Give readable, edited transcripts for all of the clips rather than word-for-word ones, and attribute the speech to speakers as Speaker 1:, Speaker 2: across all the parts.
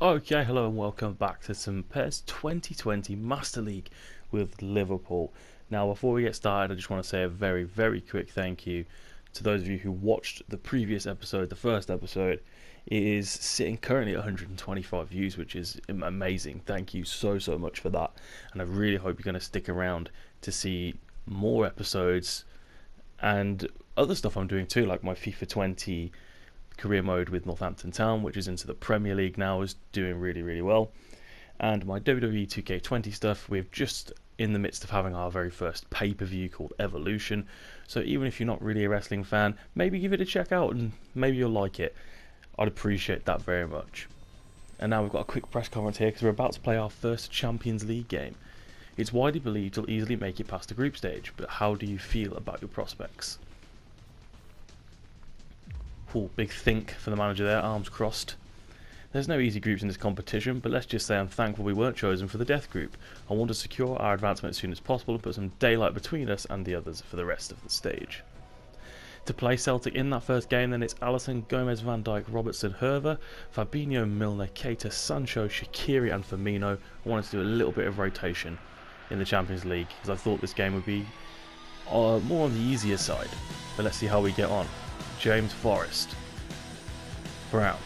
Speaker 1: Okay, hello and welcome back to some PES 2020 Master League with Liverpool. Now, before we get started, I just want to say a very quick thank you to those of you who watched the previous episode, the first episode. It is sitting currently at 125 views, which is amazing. Thank you so much for that, and I really hope you're going to stick around to see more episodes and other stuff I'm doing too, like my FIFA 20 career mode with Northampton Town, which is into the Premier League now, is doing really well, and my WWE 2K20 stuff. We're just in the midst of having our very first pay-per-view called Evolution, so even if you're not really a wrestling fan, maybe give it a check out and maybe you'll like it. I'd appreciate that very much. And now we've got a quick press conference here because we're about to play our first Champions League game. It's widely believed you'll easily make it past the group stage, but how do you feel about your prospects? Ooh, big think for the manager there, arms crossed. There's no easy groups in this competition, but let's just say I'm thankful we weren't chosen for the death group. I want to secure our advancement as soon as possible and put some daylight between us and the others for the rest of the stage. To play Celtic in that first game, then it's Alisson, Gomez, Van Dijk, Robertson, Hervé, Fabinho, Milner, Keita, Sancho, Shaqiri and Firmino. I wanted to do a little bit of rotation in the Champions League because I thought this game would be more on the easier side, but let's see how we get on. James Forrest, Brown.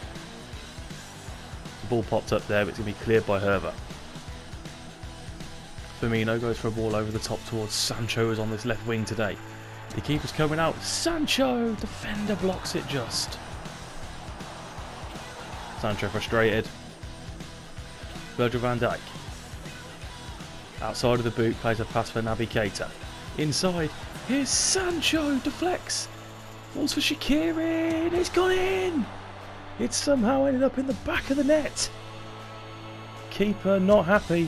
Speaker 1: The ball popped up there, but it's going to be cleared by Hervé. Firmino goes for a ball over the top towards Sancho, who's on this left wing today. The keeper's coming out. Sancho! Defender blocks it just. Sancho frustrated. Virgil van Dijk. Outside of the boot, plays a pass for Naby Keita. Inside, here's Sancho, deflects. Falls for Shaqiri, and it's gone in! It somehow ended up in the back of the net. Keeper not happy.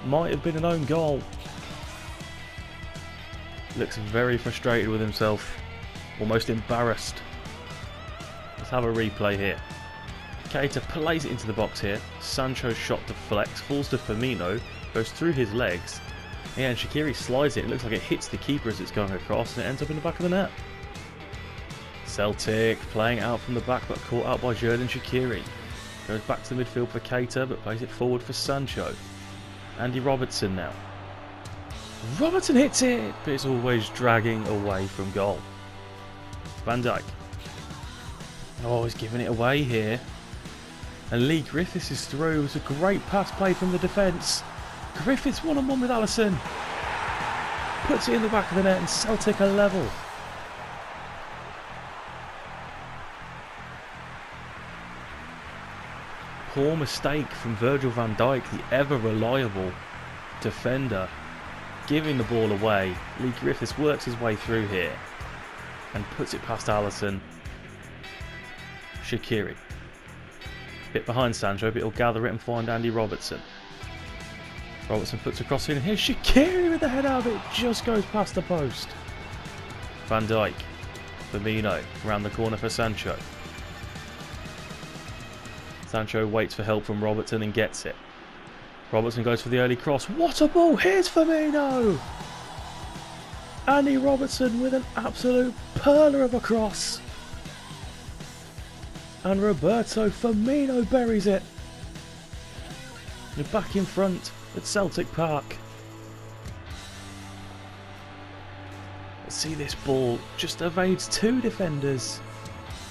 Speaker 1: Might have been an own goal. Looks very frustrated with himself. Almost embarrassed. Let's have a replay here. Keita plays it into the box here. Sancho's shot deflects, falls to Firmino, goes through his legs. Yeah, and Shaqiri slides it. It looks like it hits the keeper as it's going across, and it ends up in the back of the net. Celtic playing out from the back, but caught out by Xherdan Shaqiri. Goes back to the midfield for Keita, but plays it forward for Sancho. Andy Robertson now. Robertson hits it, but it's always dragging away from goal. Van Dijk. Oh, he's giving it away here. And Lee Griffiths is through. It's a great pass play from the defence. Griffiths one-on-one with Alisson. Puts it in the back of the net and Celtic are level. Poor mistake from Virgil van Dijk, the ever-reliable defender, giving the ball away. Lee Griffiths works his way through here and puts it past Alisson. Shaqiri. Bit behind Sancho, but he'll gather it and find Andy Robertson. Robertson puts across in. Here's Shaqiri with the head out of it. Just goes past the post. Van Dijk. Firmino around the corner for Sancho. Sancho waits for help from Robertson and gets it. Robertson goes for the early cross. What a ball! Here's Firmino! Andy Robertson with an absolute perler of a cross. And Roberto Firmino buries it. You're back in front at Celtic Park. Let's see this ball. Just evades two defenders.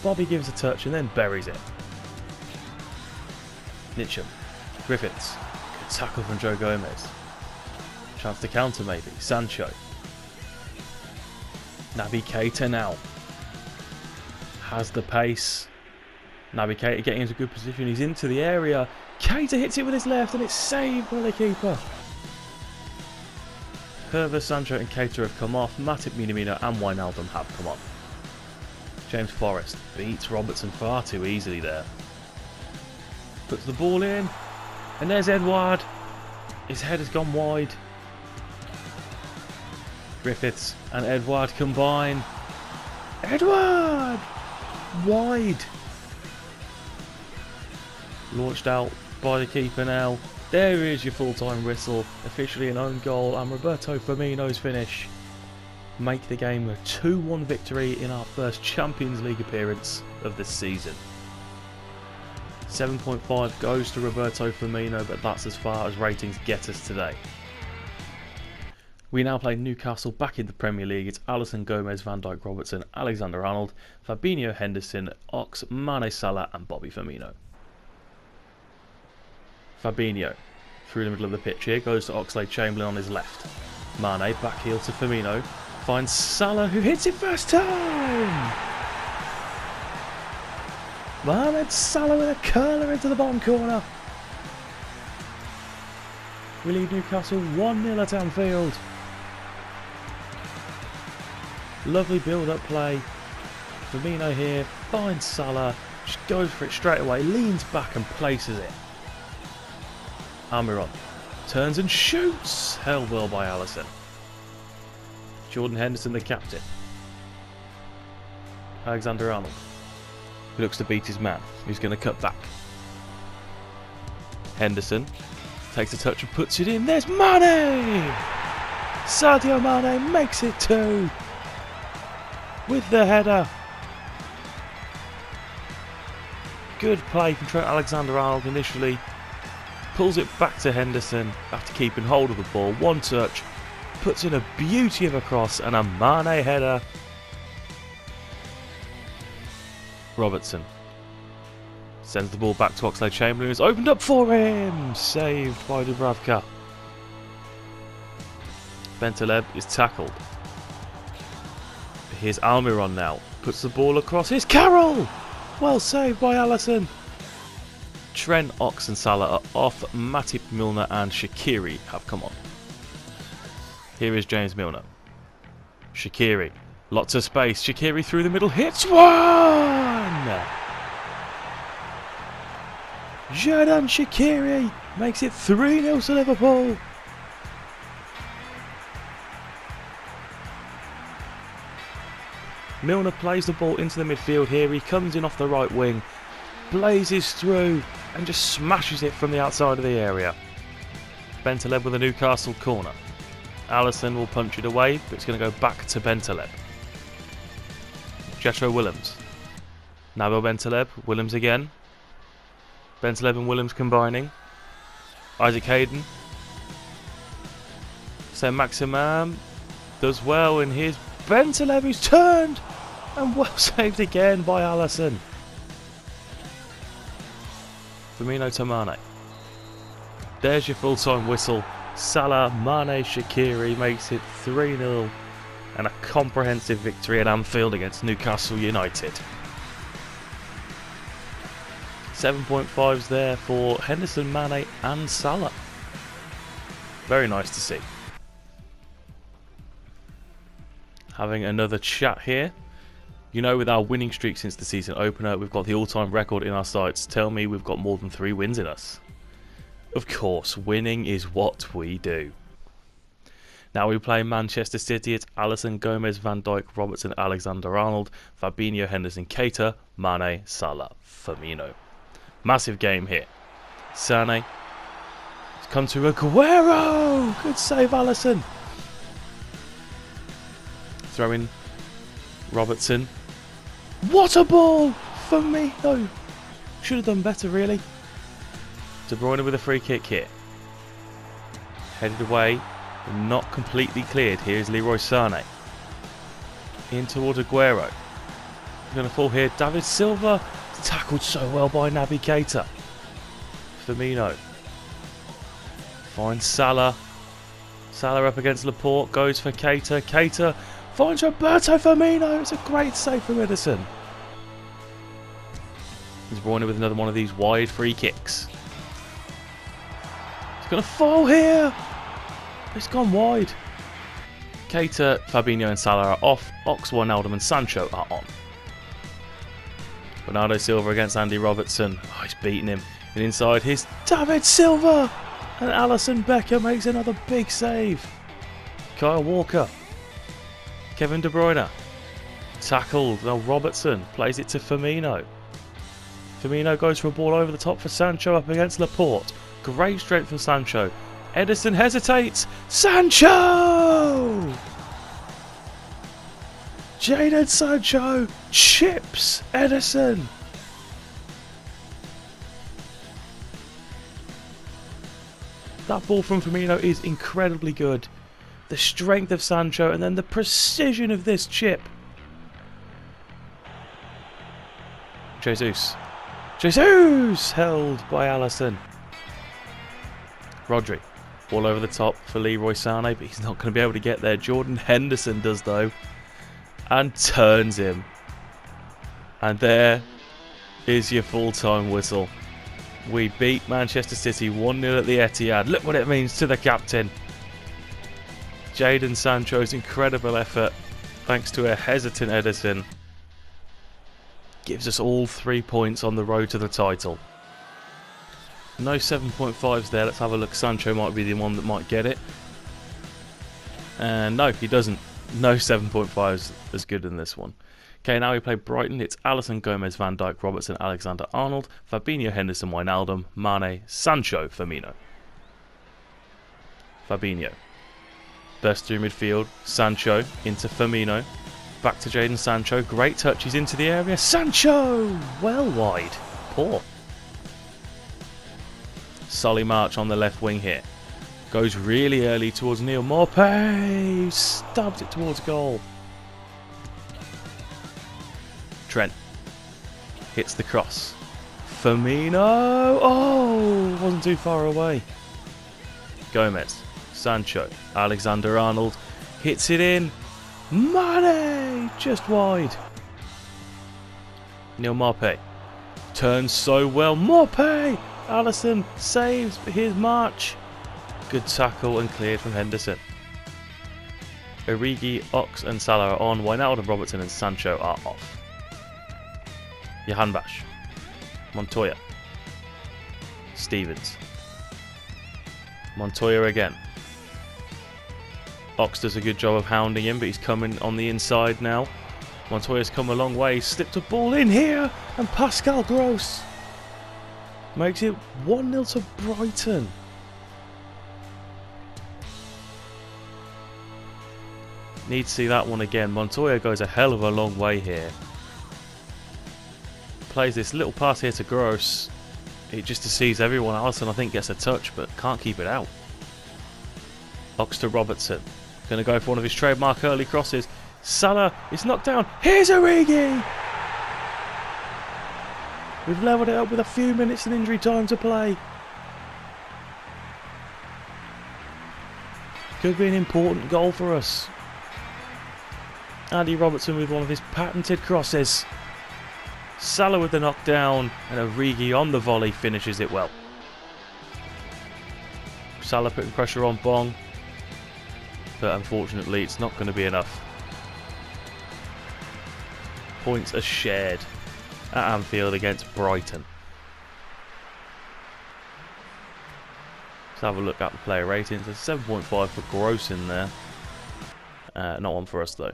Speaker 1: Bobby gives a touch and then buries it. Nitcham. Griffiths. Good tackle from Joe Gomez. Chance to counter maybe. Sancho. Naby Keita now. Has the pace. Naby Keita getting into a good position. He's into the area. Keita hits it with his left and it's saved by the keeper. Hervé, Sancho and Keita have come off. Matip, Minamino and Wijnaldum have come on. James Forrest beats Robertson far too easily there. Puts the ball in. And there's Edouard. His head has gone wide. Griffiths and Edouard combine. Edouard! Wide. Launched out by the keeper now. There is your full-time whistle. Officially an own goal and Roberto Firmino's finish. Make the game a 2-1 victory in our first Champions League appearance of this season. 7.5 goes to Roberto Firmino, but that's as far as ratings get us today. We now play Newcastle back in the Premier League. It's Alisson, Gomez, Van Dijk, Robertson, Alexander-Arnold, Fabinho, Henderson, Ox, Mane, Salah and Bobby Firmino. Fabinho through the middle of the pitch here, goes to Oxlade-Chamberlain on his left. Mane back heel to Firmino, finds Salah who hits it first time! Mohamed Salah with a curler into the bottom corner. We lead Newcastle 1-0 at Anfield. Lovely build-up play. Firmino here finds Salah, just goes for it straight away, leans back and places it. Almiron turns and shoots, held well by Alisson. Jordan Henderson, the captain. Alexander-Arnold, who looks to beat his man, who's going to cut back. Henderson takes a touch and puts it in. There's Mane! Sadio Mane makes it 2 with the header. Good play from Trent Alexander-Arnold initially. Pulls it back to Henderson after keeping hold of the ball. One touch, puts in a beauty of a cross and a Mane header. Robertson sends the ball back to Oxlade-Chamberlain, who's opened up for him. Saved by Dubravka. Bentaleb is tackled. Here's Almiron now. Puts the ball across. Here's Carroll! Well saved by Alisson. Trent, Ox and Salah are off. Matip, Milner and Shaqiri have come on. Here is James Milner. Shaqiri. Lots of space. Shaqiri through the middle. Hits one! Xherdan Shaqiri makes it 3-0 to Liverpool. Milner plays the ball into the midfield here. He comes in off the right wing, blazes through and just smashes it from the outside of the area. Bentaleb with a Newcastle corner. Alisson will punch it away, but it's going to go back to Bentaleb. Jetro Willems. Nabil Bentaleb, Willems again. Bentaleb and Willems combining. Isaac Hayden. Saint-Maximin does well, and here's Bentaleb who's turned and well saved again by Alisson. Firmino to Mane. There's your full-time whistle. Salah, Mane, Shaqiri makes it 3-0 and a comprehensive victory at Anfield against Newcastle United. 7.5s there for Henderson, Mane and Salah. Very nice to see. Having another chat here. You know, with our winning streak since the season opener, we've got the all-time record in our sights. Tell me we've got more than 3 wins in us. Of course, winning is what we do. Now we play Manchester City. It's Alisson, Gomez, Van Dijk, Robertson, Alexander-Arnold, Fabinho, Henderson, Keita, Mane, Salah, Firmino. Massive game here. Sane. It's come to Aguero. Good save, Alisson. Throw in Robertson. What a ball for me. No, should have done better really. De Bruyne with a free kick here. Headed away, not completely cleared. Here's Leroy Sane. In toward Aguero. Going to fall here. David Silva. Tackled so well by Naby Keita. Firmino. Finds Salah. Salah up against Laporte. Goes for Keita. Keita finds Roberto Firmino. It's a great save from Edison. He's Bruyne with another one of these wide free kicks. It's going to fall here. It's gone wide. Keita, Fabinho and Salah are off. Ox, Wijnaldum and Sancho are on. Bernardo Silva against Andy Robertson. Oh, he's beating him. And inside, here's David Silva. And Alisson Becker makes another big save. Kyle Walker. Kevin De Bruyne. Tackled. Now Robertson plays it to Firmino. Firmino goes for a ball over the top for Sancho up against Laporte. Great strength from Sancho. Edison hesitates. Sancho! Jadon Sancho chips Edison. That ball from Firmino is incredibly good. The strength of Sancho and then the precision of this chip. Jesus held by Alisson. Rodri, all over the top for Leroy Sané, but he's not going to be able to get there. Jordan Henderson does though, and turns him. And there is your full-time whistle. We beat Manchester City 1-0 at the Etihad. Look what it means to the captain. Jadon Sancho's incredible effort, thanks to a hesitant Ederson, gives us all 3 points on the road to the title. No 7.5s there. Let's have a look. Sancho might be the one that might get it. And no, he doesn't. No 7.5s as good in this one. Okay, now we play Brighton. It's Alisson, Gomez, Van Dijk, Robertson, Alexander-Arnold, Fabinho, Henderson, Wijnaldum, Mane, Sancho, Firmino. Fabinho. Burst through midfield. Sancho into Firmino. Back to Jadon Sancho. Great touch. He's into the area. Sancho! Well wide. Poor. Solly March on the left wing here. Goes really early towards Neil Maupay. Stabs it towards goal. Trent. Hits the cross. Firmino. Oh! Wasn't too far away. Gomez. Sancho. Alexander-Arnold. Hits it in. Mane! Just wide. Neil Maupay. Turns so well. Maupay! Alisson saves, but here's March. Good tackle and cleared from Henderson. Origi, Ox and Salah are on. Wijnaldum, Robertson and Sancho are off. Johan Bash. Montoya. Stevens. Montoya again. Ox does a good job of hounding him, but he's coming on the inside now. Montoya's come a long way. Slipped a ball in here, and Pascal Gross makes it 1-0 to Brighton. Need to see that one again. Montoya goes a hell of a long way here. Plays this little pass here to Gross. It just deceives everyone. Alisson, I think, gets a touch, but can't keep it out. Ox to Robertson. Going to go for one of his trademark early crosses. Salah is knocked down. Here's Origi! We've levelled it up with a few minutes in injury time to play. Could be an important goal for us. Andy Robertson with one of his patented crosses. Salah with the knockdown, and Origi on the volley finishes it well. Salah putting pressure on Bong, but unfortunately it's not going to be enough. Points are shared at Anfield against Brighton. Let's have a look at the player ratings. There's 7.5 for Gross in there. Not one for us though.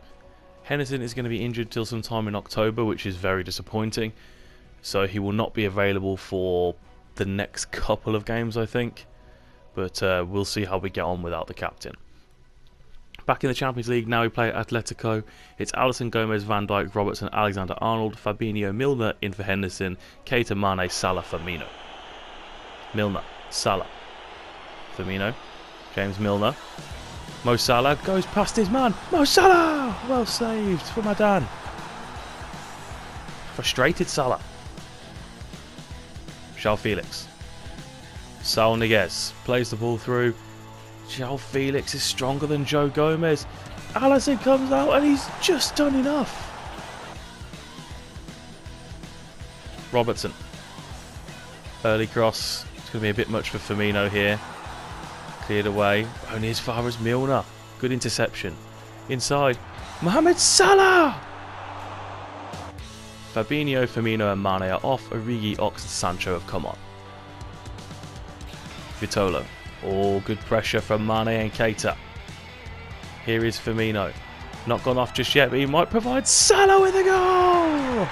Speaker 1: Henderson is going to be injured till sometime in October, which is very disappointing. So he will not be available for the next couple of games, I think. But we'll see how we get on without the captain. Back in the Champions League, now we play Atletico. It's Alisson, Gomez, Van Dijk, Robertson, Alexander-Arnold, Fabinho, Milner in for Henderson, Keita, Mane, Salah, Firmino. Milner, Salah, Firmino, James Milner. Mo Salah goes past his man. Mo Salah! Well saved for Madan. Frustrated Salah. João Felix. Saul Niguez plays the ball through. João Felix is stronger than Joe Gomez. Alisson comes out and he's just done enough. Robertson. Early cross. It's going to be a bit much for Firmino here. Cleared away. Only as far as Milner. Good interception. Inside. Mohamed Salah! Fabinho, Firmino and Mane are off. Origi, Ox and Sancho have come on. Vitolo. Oh, good pressure from Mane and Keita. Here is Firmino. Not gone off just yet, but he might provide Salah with a goal!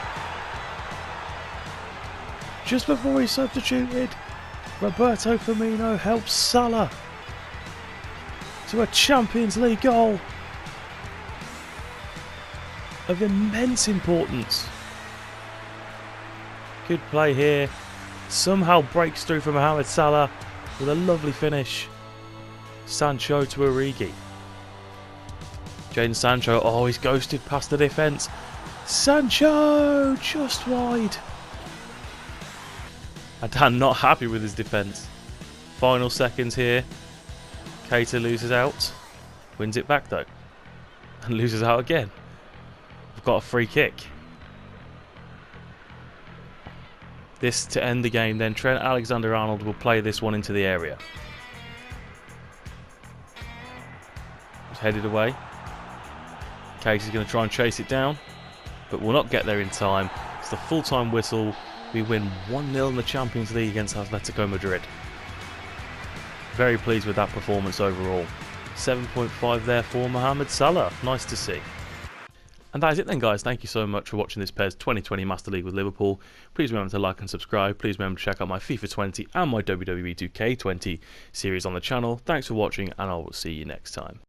Speaker 1: Just before he substituted, Roberto Firmino helps Salah to a Champions League goal of immense importance. Good play here. Somehow breaks through from Mohamed Salah. with a lovely finish. Sancho to Origi. Jadon Sancho, oh, he's ghosted past the defence. Sancho, just wide. And Dan not happy with his defence. Final seconds here. Keita loses out. Wins it back though. And loses out again. We've got a free kick. This to end the game then. Trent Alexander-Arnold will play this one into the area. It's headed away. Case is going to try and chase it down, but will not get there in time. It's the full-time whistle. We win 1-0 in the Champions League against Atletico Madrid. Very pleased with that performance overall. 7.5 there for Mohamed Salah. Nice to see. And that is it then, guys. Thank you so much for watching this PES 2020 Master League with Liverpool. Please remember to like and subscribe. Please remember to check out my FIFA 20 and my WWE 2K20 series on the channel. Thanks for watching, and I will see you next time.